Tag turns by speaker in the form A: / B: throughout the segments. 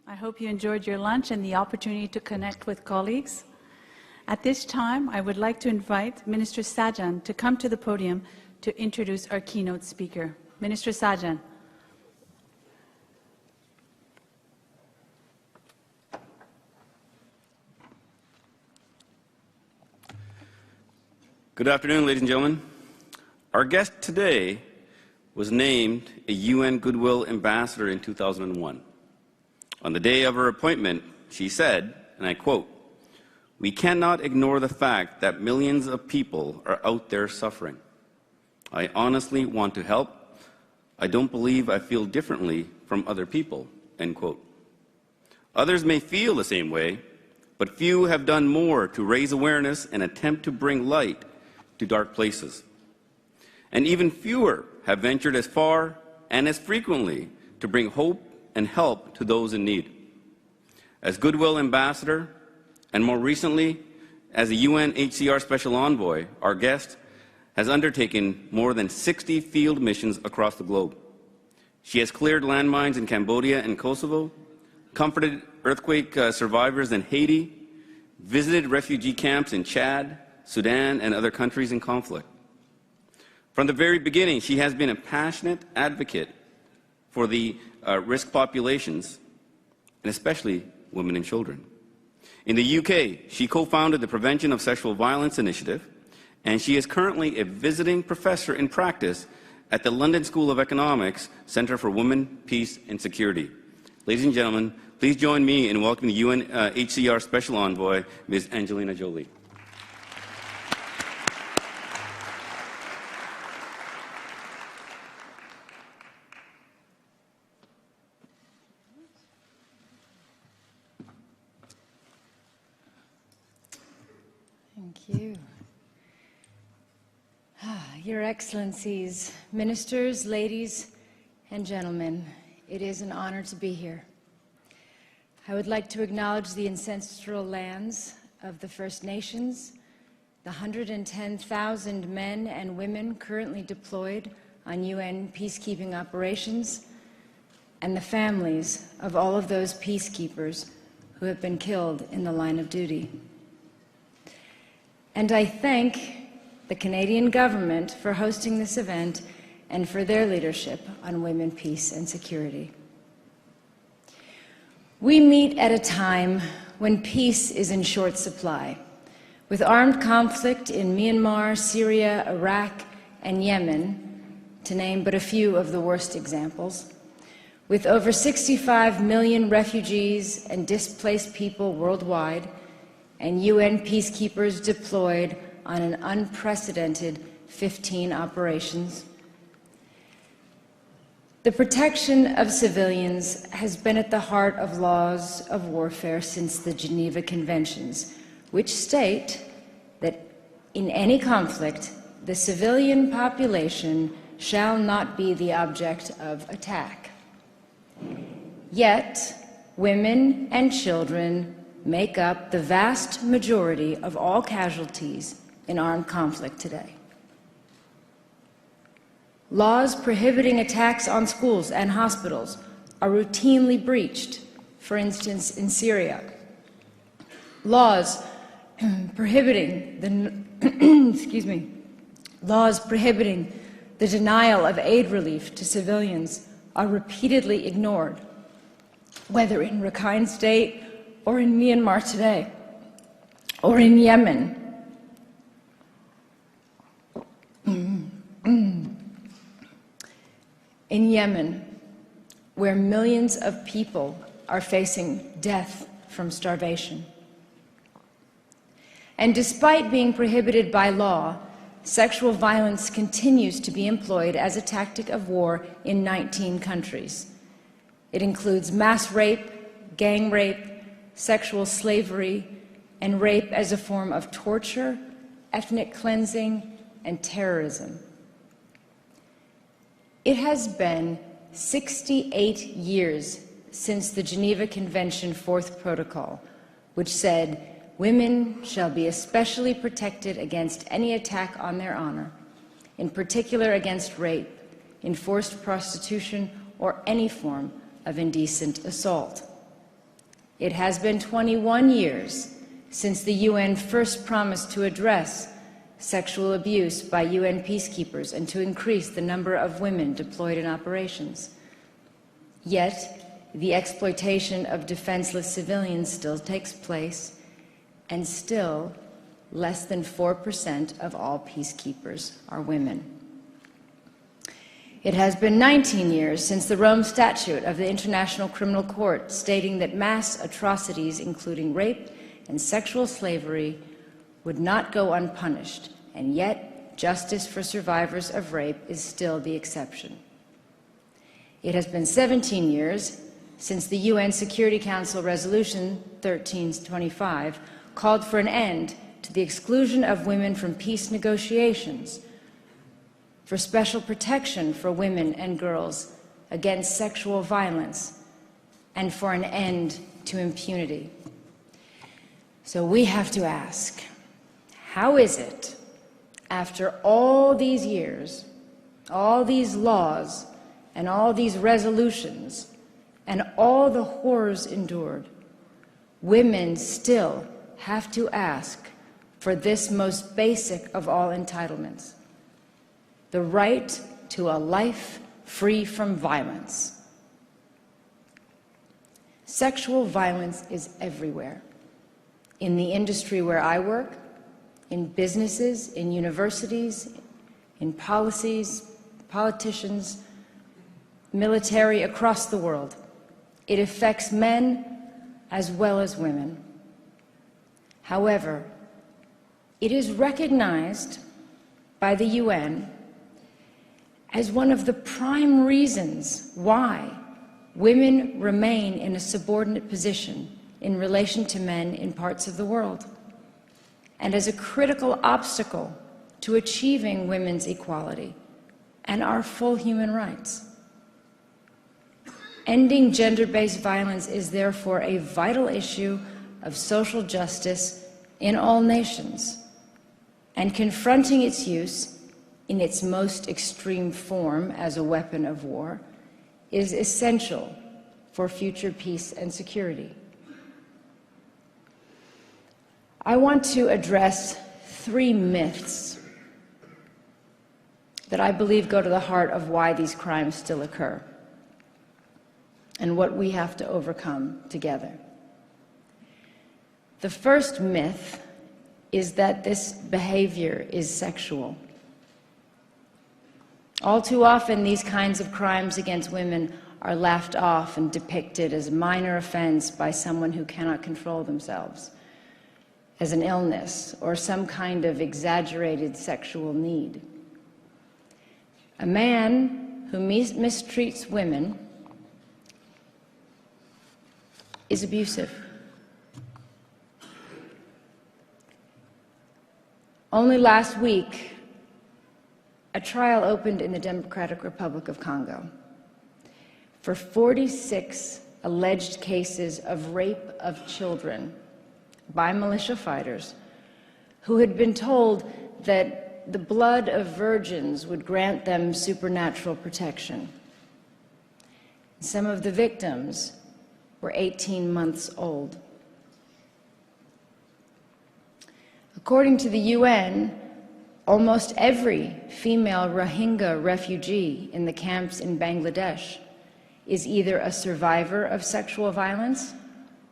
A: I hope you enjoyed your lunch and the opportunity to connect with colleagues. At this time, I would like to invite Minister Sajjan to come to the podium to introduce our keynote speaker. Minister Sajjan.
B: Good afternoon, ladies and gentlemen. Our guest today was named a UN Goodwill Ambassador in 2001. On the day of her appointment, she said, and I quote, "We cannot ignore the fact that millions of people are out there suffering. I honestly want to help. I don't believe I feel differently from other people," end quote. Others may feel the same way, but few have done more to raise awareness and attempt to bring light to dark places. And even fewer have ventured as far and as frequently to bring hope and help to those in need. As Goodwill Ambassador, and more recently as a UNHCR Special Envoy, our guest has undertaken more than 60 field missions across the globe. She has cleared landmines in Cambodia and Kosovo, comforted earthquake survivors in Haiti, visited refugee camps in Chad, Sudan, and other countries in conflict. From the very beginning, she has been a passionate advocate for the risk populations, and especially women and children. In the UK, she co-founded the Prevention of Sexual Violence Initiative, and she is currently a visiting professor in practice at the London School of Economics Centre for Women, Peace and Security. Ladies and gentlemen, please join me in welcoming the UNHCR Special Envoy, Ms. Angelina Jolie.
C: Thank you. Your Excellencies, ministers, ladies and gentlemen, it is an honor to be here. I would like to acknowledge the ancestral lands of the First Nations, the 110,000 men and women currently deployed on UN peacekeeping operations, and the families of all of those peacekeepers who have been killed in the line of duty. And I thank the Canadian government for hosting this event and for their leadership on women, peace, and security. We meet at a time when peace is in short supply, with armed conflict in Myanmar, Syria, Iraq, and Yemen, to name but a few of the worst examples, with over 65 million refugees and displaced people worldwide, and UN peacekeepers deployed on an unprecedented 15 operations. The protection of civilians has been at the heart of laws of warfare since the Geneva Conventions, which state that in any conflict, the civilian population shall not be the object of attack. Yet, women and children make up the vast majority of all casualties in armed conflict today. Laws prohibiting attacks on schools and hospitals are routinely breached, for instance, in Syria. Laws prohibiting the laws prohibiting the denial of aid relief to civilians are repeatedly ignored, whether in Rakhine State or in Myanmar today, or in Yemen. In Yemen, where millions of people are facing death from starvation. And despite being prohibited by law, sexual violence continues to be employed as a tactic of war in 19 countries. It includes mass rape, gang rape, sexual slavery, and rape as a form of torture, ethnic cleansing, and terrorism. It has been 68 years since the Geneva Convention Fourth Protocol, which said, "Women shall be especially protected against any attack on their honor, in particular against rape, enforced prostitution, or any form of indecent assault." It has been 21 years since the UN first promised to address sexual abuse by UN peacekeepers and to increase the number of women deployed in operations. Yet, the exploitation of defenseless civilians still takes place, and still, less than 4% of all peacekeepers are women. It has been 19 years since the Rome Statute of the International Criminal Court stating that mass atrocities, including rape and sexual slavery, would not go unpunished, and yet justice for survivors of rape is still the exception. It has been 17 years since the UN Security Council Resolution 1325 called for an end to the exclusion of women from peace negotiations, for special protection for women and girls against sexual violence, and for an end to impunity. So we have to ask, how is it, after all these years, all these laws, and all these resolutions, and all the horrors endured, women still have to ask for this most basic of all entitlements: the right to a life free from violence? Sexual violence is everywhere. In the industry where I work, in businesses, in universities, in policies, politicians, military across the world. It affects men as well as women. However, it is recognized by the UN as one of the prime reasons why women remain in a subordinate position in relation to men in parts of the world, and as a critical obstacle to achieving women's equality and our full human rights. Ending gender-based violence is therefore a vital issue of social justice in all nations, and confronting its use in its most extreme form as a weapon of war is essential for future peace and security. I want to address 3 myths that I believe go to the heart of why these crimes still occur and what we have to overcome together. The first myth is that this behavior is sexual. All too often, these kinds of crimes against women are laughed off and depicted as a minor offense by someone who cannot control themselves, as an illness or some kind of exaggerated sexual need. A man who mistreats women is abusive. Only last week, a trial opened in the Democratic Republic of Congo for 46 alleged cases of rape of children by militia fighters who had been told that the blood of virgins would grant them supernatural protection. Some of the victims were 18 months old. According to the UN, almost every female Rohingya refugee in the camps in Bangladesh is either a survivor of sexual violence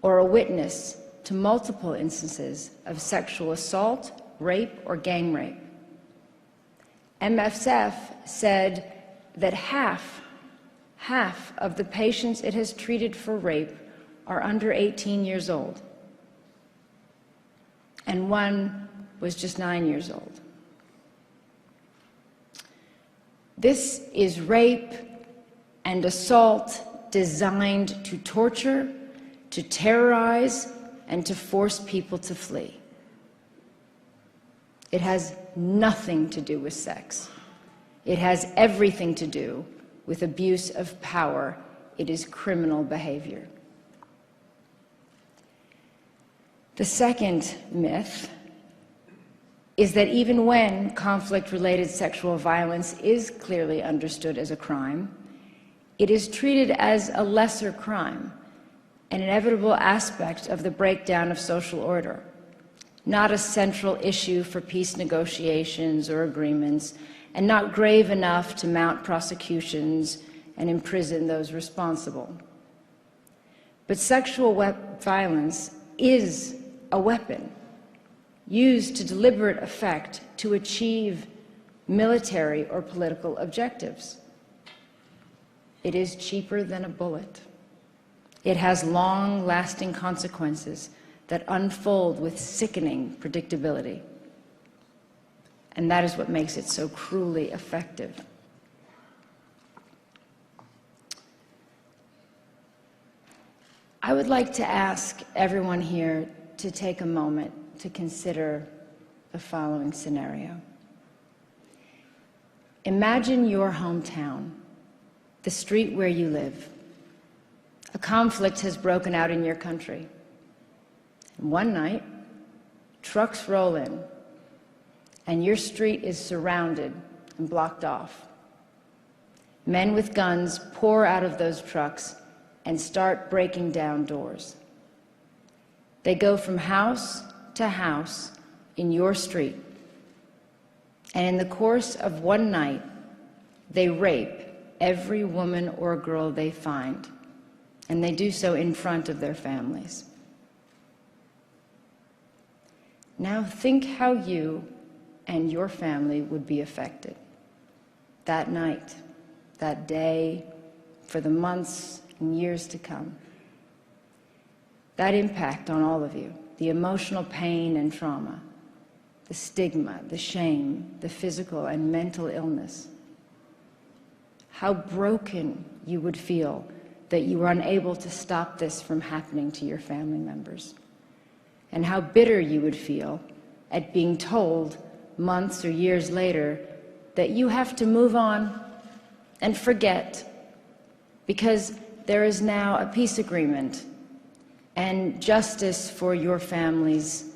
C: or a witness to multiple instances of sexual assault, rape, or gang rape. MSF said that half of the patients it has treated for rape are under 18 years old, and one was just 9 years old. This is rape and assault designed to torture, to terrorize, and to force people to flee. It has nothing to do with sex. It has everything to do with abuse of power. It is criminal behavior. The second myth is that even when conflict-related sexual violence is clearly understood as a crime, it is treated as a lesser crime an inevitable aspect of the breakdown of social order, not a central issue for peace negotiations or agreements, and not grave enough to mount prosecutions and imprison those responsible. But sexual violence is a weapon used to deliberate effect to achieve military or political objectives. It is cheaper than a bullet. It has long-lasting consequences that unfold with sickening predictability. And that is what makes it so cruelly effective. I would like to ask everyone here to take a moment to consider the following scenario. Imagine your hometown, the street where you live. A conflict has broken out in your country. And one night, trucks roll in, and your street is surrounded and blocked off. Men with guns pour out of those trucks and start breaking down doors. They go from house to house in your street, and in the course of one night, they rape every woman or girl they find, and they do so in front of their families. Now think how you and your family would be affected that night, that day, for the months and years to come. That impact on all of you, the emotional pain and trauma, the stigma, the shame, the physical and mental illness. How broken you would feel that you were unable to stop this from happening to your family members. And how bitter you would feel at being told months or years later that you have to move on and forget because there is now a peace agreement and justice for your families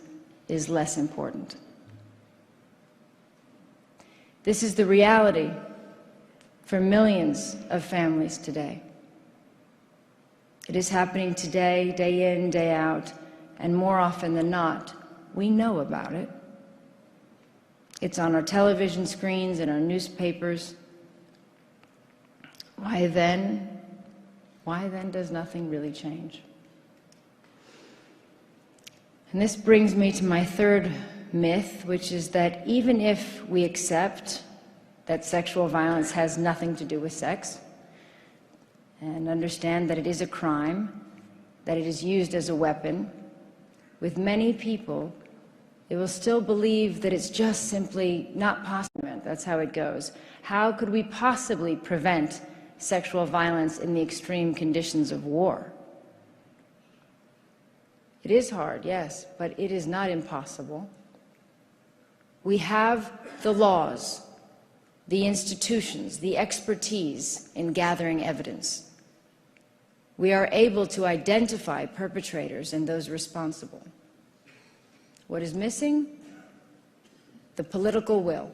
C: is less important. This is the reality for millions of families today. It is happening today, day in, day out, and more often than not, we know about it. It's on our television screens and our newspapers. Why then does nothing really change? And this brings me to my third myth, which is that even if we accept that sexual violence has nothing to do with sex, and understand that it is a crime, that it is used as a weapon, with many people, they will still believe that it's just simply not possible. That's how it goes. How could we possibly prevent sexual violence in the extreme conditions of war? It is hard, yes, but it is not impossible. We have the laws, the institutions, the expertise in gathering evidence. We are able to identify perpetrators and those responsible. What is missing? The political will.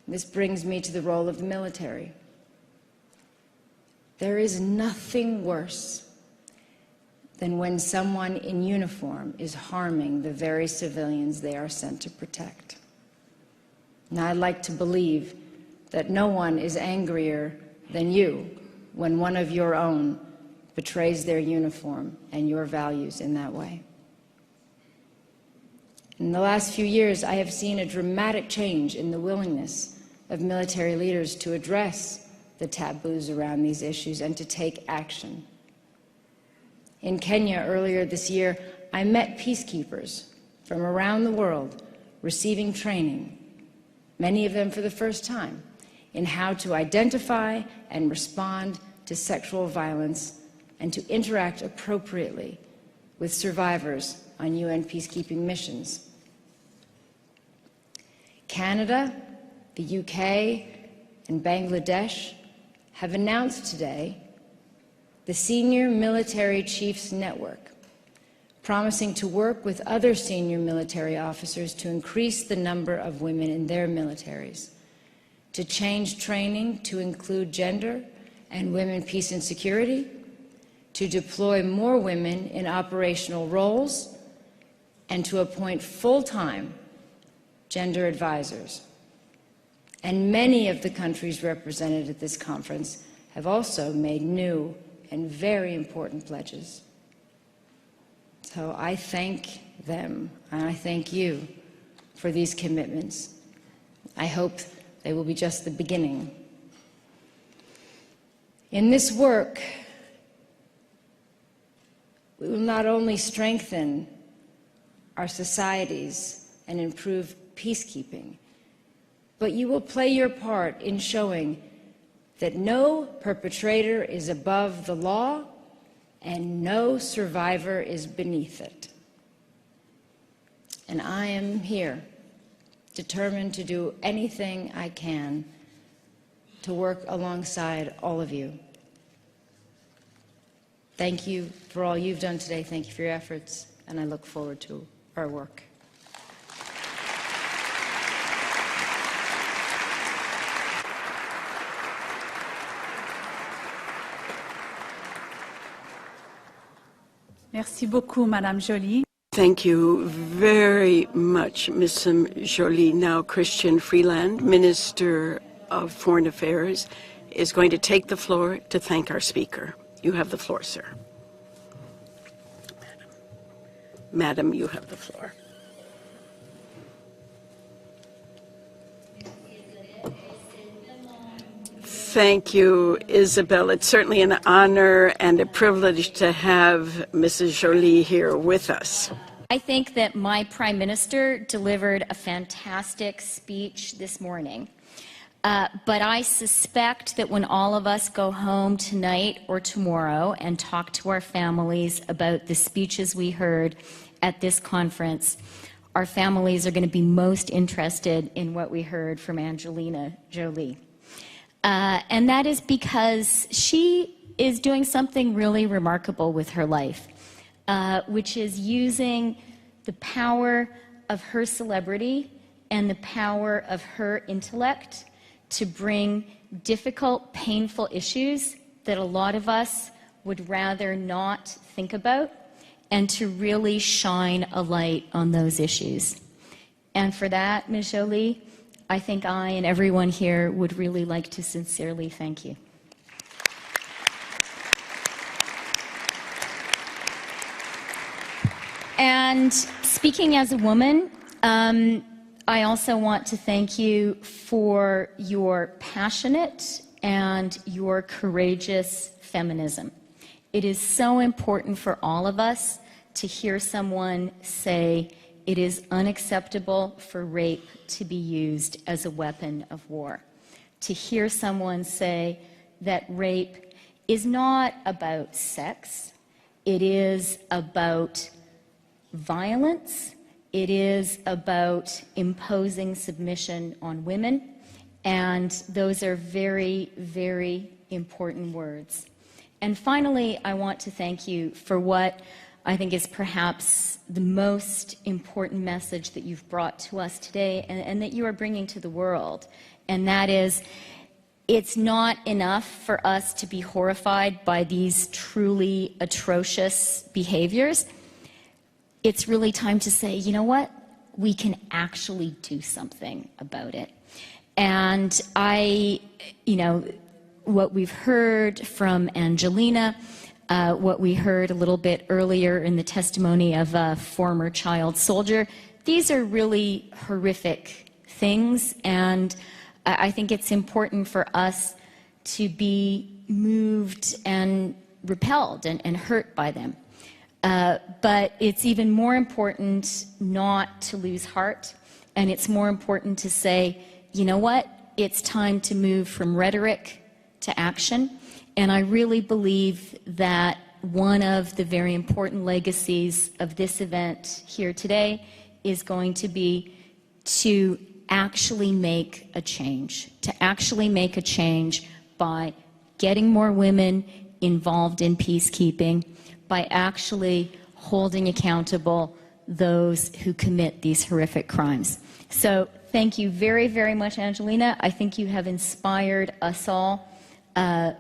C: This brings me to the role of the military. There is nothing worse than when someone in uniform is harming the very civilians they are sent to protect. Now, I'd like to believe that no one is angrier than you when one of your own betrays their uniform and your values in that way. In the last few years, I have seen a dramatic change in the willingness of military leaders to address the taboos around these issues and to take action. In Kenya earlier this year, I met peacekeepers from around the world receiving training, many of them for the first time, in how to identify and respond to sexual violence and to interact appropriately with survivors on UN peacekeeping missions. Canada, the UK, and Bangladesh have announced today the Senior Military Chiefs Network, promising to work with other senior military officers to increase the number of women in their militaries, to change training to include gender and women, peace and security, to deploy more women in operational roles and to appoint full-time gender advisors. And many of the countries represented at this conference have also made new and very important pledges. So I thank them, and I thank you for these commitments. I hope they will be just the beginning. In this work, we will not only strengthen our societies and improve peacekeeping, but you will play your part in showing that no perpetrator is above the law and no survivor is beneath it. And I am here, determined to do anything I can to work alongside all of you. Thank you for all you've done today. Thank you for your efforts, and I look forward to our work.
A: Merci beaucoup, Madame Jolie.
D: Thank you very much, Ms. Jolie. Now, Christian Freeland, Minister of Foreign Affairs, is going to take the floor to thank our speaker. You have the floor, sir. Madam, you have the floor. Thank you, Isabel. It's certainly an honor and a privilege to have Mrs. Jolie here with us.
E: I think that my Prime Minister delivered a fantastic speech this morning. But I suspect that when all of us go home tonight or tomorrow and talk to our families about the speeches we heard at this conference, our families are going to be most interested in what we heard from Angelina Jolie. And that is because she is doing something really remarkable with her life, which is using the power of her celebrity and the power of her intellect to bring difficult, painful issues that a lot of us would rather not think about, and to really shine a light on those issues. And for that, Ms. Jolie, I think I and everyone here would really like to sincerely thank you. And speaking as a woman, I also want to thank you for your passionate and your courageous feminism. It is so important for all of us to hear someone say it is unacceptable for rape to be used as a weapon of war. To hear someone say that rape is not about sex, it is about violence. It is about imposing submission on women, and those are very, very important words. And finally, I want to thank you for what I think is perhaps the most important message that you've brought to us today and that you are bringing to the world, and that is, it's not enough for us to be horrified by these truly atrocious behaviors. It's really time to say, you know what? We can actually do something about it. And what we've heard from Angelina, what we heard a little bit earlier in the testimony of a former child soldier, these are really horrific things, and I think it's important for us to be moved and repelled and hurt by them. But it's even more important not to lose heart, and it's more important to say, you know what, it's time to move from rhetoric to action. And I really believe that one of the very important legacies of this event here today is going to be to actually make a change, by getting more women involved in peacekeeping, by actually holding accountable those who commit these horrific crimes. So thank you very, very much, Angelina. I think you have inspired us all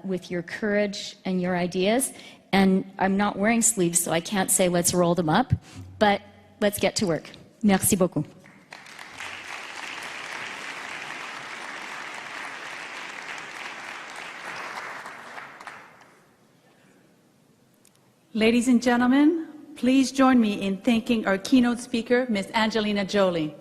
E: with your courage and your ideas. And I'm not wearing sleeves, so I can't say let's roll them up, but let's get to work. Merci beaucoup.
A: Ladies and gentlemen, please join me in thanking our keynote speaker, Ms. Angelina Jolie.